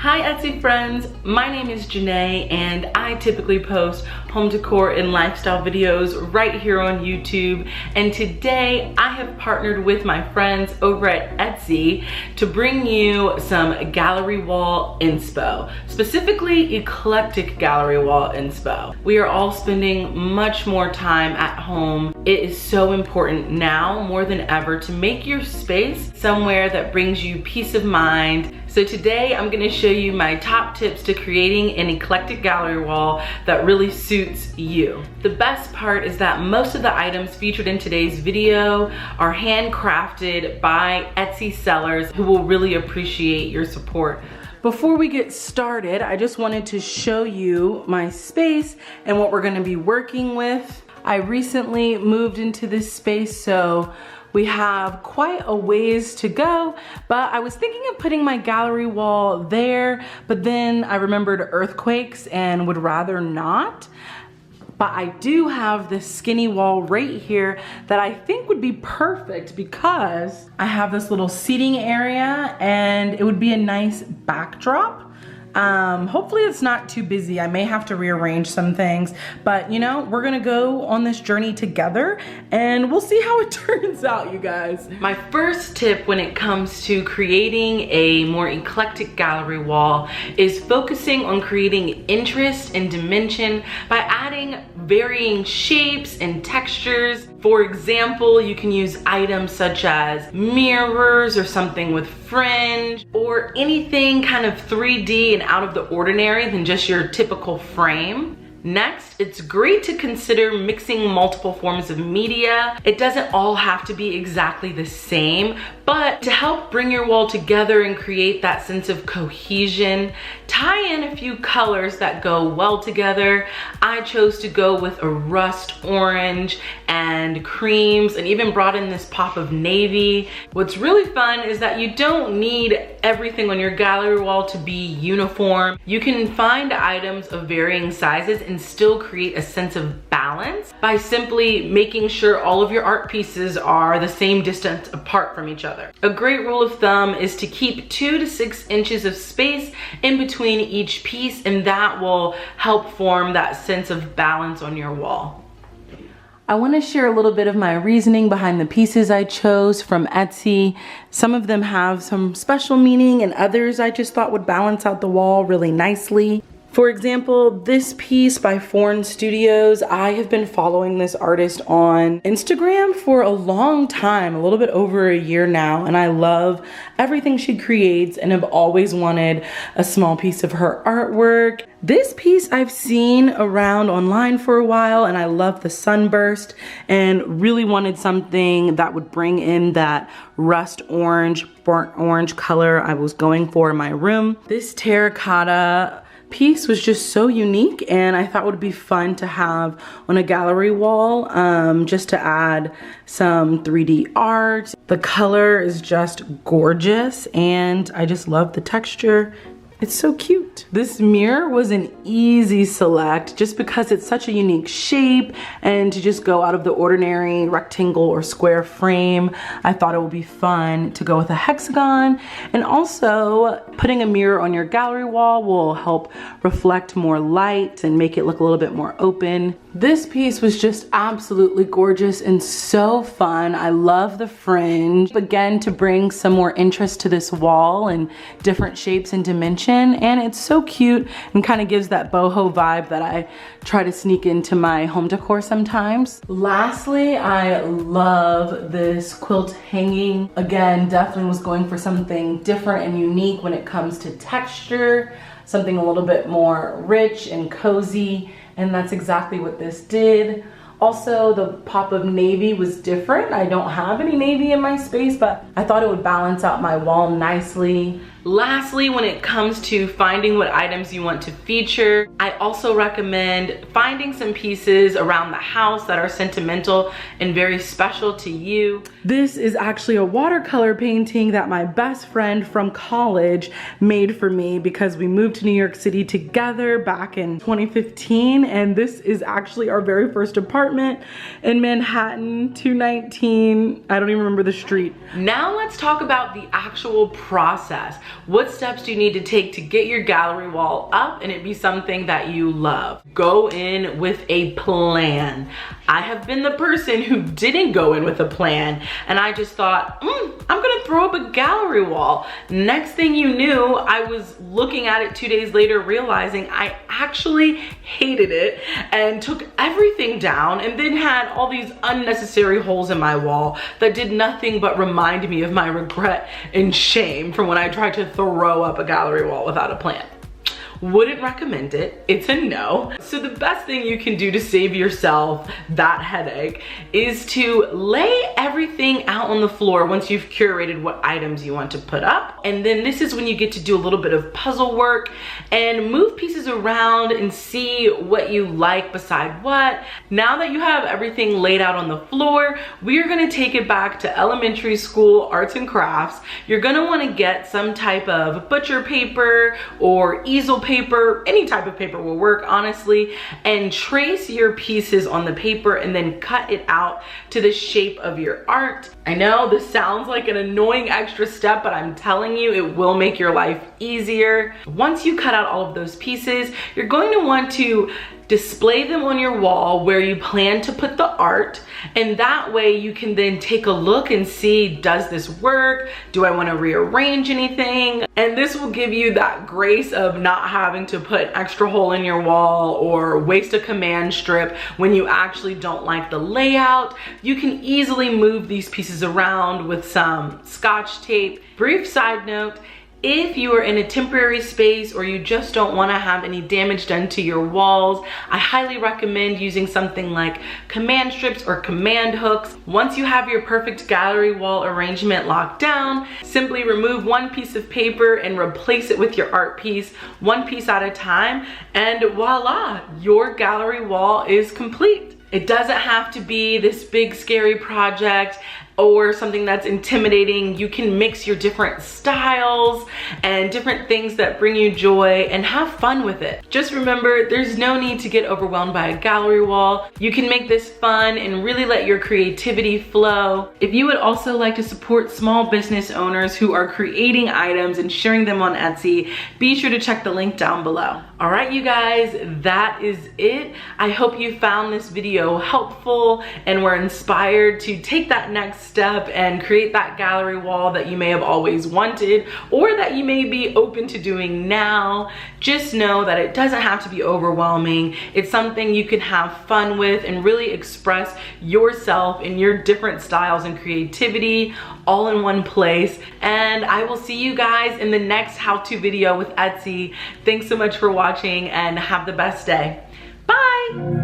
Hi Etsy friends, my name is Janea and I typically post home decor and lifestyle videos right here on YouTube, and today I have partnered with my friends over at Etsy to bring you some gallery wall inspo, specifically eclectic gallery wall inspo. We are all spending much more time at home. It is so important now more than ever to make your space somewhere that brings you peace of mind. So today I'm going to show you my top tips to creating an eclectic gallery wall that really suits you. The best part is that most of the items featured in today's video are handcrafted by Etsy sellers who will really appreciate your support. Before we get started, I just wanted to show you my space and what we're going to be working with. I recently moved into this space, so we have quite a ways to go, but I was thinking of putting my gallery wall there, but then I remembered earthquakes and would rather not. But I do have this skinny wall right here that I think would be perfect because I have this little seating area and it would be a nice backdrop. Hopefully it's not too busy. I may have to rearrange some things, but you know, we're gonna go on this journey together and we'll see how it turns out, you guys. My first tip when it comes to creating a more eclectic gallery wall is focusing on creating interest and dimension by adding varying shapes and textures. For example, you can use items such as mirrors or something with fringe or anything kind of 3D and out of the ordinary than just your typical frame. Next, it's great to consider mixing multiple forms of media. It doesn't all have to be exactly the same, but to help bring your wall together and create that sense of cohesion, tie in a few colors that go well together. I chose to go with a rust orange and creams and even brought in this pop of navy. What's really fun is that you don't need everything on your gallery wall to be uniform. You can find items of varying sizes and still create a sense of balance by simply making sure all of your art pieces are the same distance apart from each other. A great rule of thumb is to keep 2 to 6 inches of space in between each piece, and that will help form that sense of balance on your wall. I want to share a little bit of my reasoning behind the pieces I chose from Etsy. Some of them have some special meaning and others I just thought would balance out the wall really nicely. For example, this piece by Foreign Studios, I have been following this artist on Instagram for a long time, a little bit over a year now, and I love everything she creates and have always wanted a small piece of her artwork. This piece I've seen around online for a while and I love the sunburst and really wanted something that would bring in that rust orange, burnt orange color I was going for in my room. This terracotta piece was just so unique and I thought would be fun to have on a gallery wall, just to add some 3D art. The color is just gorgeous and I just love the texture. It's so cute. This mirror was an easy select just because it's such a unique shape, and to just go out of the ordinary rectangle or square frame, I thought it would be fun to go with a hexagon. And also putting a mirror on your gallery wall will help reflect more light and make it look a little bit more open. This piece was just absolutely gorgeous and so fun. I love the fringe. Again, to bring some more interest to this wall and different shapes and dimensions. And it's so cute and kind of gives that boho vibe that I try to sneak into my home decor sometimes. Lastly, I love this quilt hanging. Again, definitely was going for something different and unique when it comes to texture, something a little bit more rich and cozy, and that's exactly what this did. Also, the pop of navy was different. I don't have any navy in my space, but I thought it would balance out my wall nicely. Lastly, when it comes to finding what items you want to feature, I also recommend finding some pieces around the house that are sentimental and very special to you. This is actually a watercolor painting that my best friend from college made for me because we moved to New York City together back in 2015, and this is actually our very first apartment in Manhattan, 219, I don't even remember the street. Now let's talk about the actual process. What steps do you need to take to get your gallery wall up and it be something that you love? Go in with a plan. I have been the person who didn't go in with a plan, and I just thought, I'm gonna throw up a gallery wall. Next thing you knew, I was looking at it 2 days later, realizing I actually hated it and took everything down, and then had all these unnecessary holes in my wall that did nothing but remind me of my regret and shame from when I tried to throw up a gallery wall without a plan. Wouldn't recommend it. It's a no. So the best thing you can do to save yourself that headache is to lay everything out on the floor once you've curated what items you want to put up. And then this is when you get to do a little bit of puzzle work and move pieces around and see what you like beside what. Now that you have everything laid out on the floor, we are gonna take it back to elementary school arts and crafts. You're gonna wanna get some type of butcher paper or easel paper, any type of paper will work, honestly, and trace your pieces on the paper and then cut it out to the shape of your art. I know this sounds like an annoying extra step, but I'm telling you, it will make your life easier. Once you cut out all of those pieces, you're going to want to display them on your wall where you plan to put the art, and that way you can then take a look and see, does this work? Do I want to rearrange anything? And this will give you that grace of not having to put extra hole in your wall or waste a command strip when you actually don't like the layout. You can easily move these pieces around with some Scotch tape. Brief side note, if you are in a temporary space or you just don't want to have any damage done to your walls, I highly recommend using something like command strips or command hooks. Once you have your perfect gallery wall arrangement locked down, simply remove one piece of paper and replace it with your art piece, one piece at a time, and voila, your gallery wall is complete. It doesn't have to be this big scary project or something that's intimidating. You can mix your different styles and different things that bring you joy and have fun with it. Just remember, there's no need to get overwhelmed by a gallery wall. You can make this fun and really let your creativity flow. If you would also like to support small business owners who are creating items and sharing them on Etsy, be sure to check the link down below. All right, you guys, that is it. I hope you found this video helpful and were inspired to take that next step and create that gallery wall that you may have always wanted or that you may be open to doing now. Just know that it doesn't have to be overwhelming. It's something you can have fun with and really express yourself in your different styles and creativity all in one place. And I will see you guys in the next how-to video with Etsy. Thanks so much for watching and have the best day. Bye.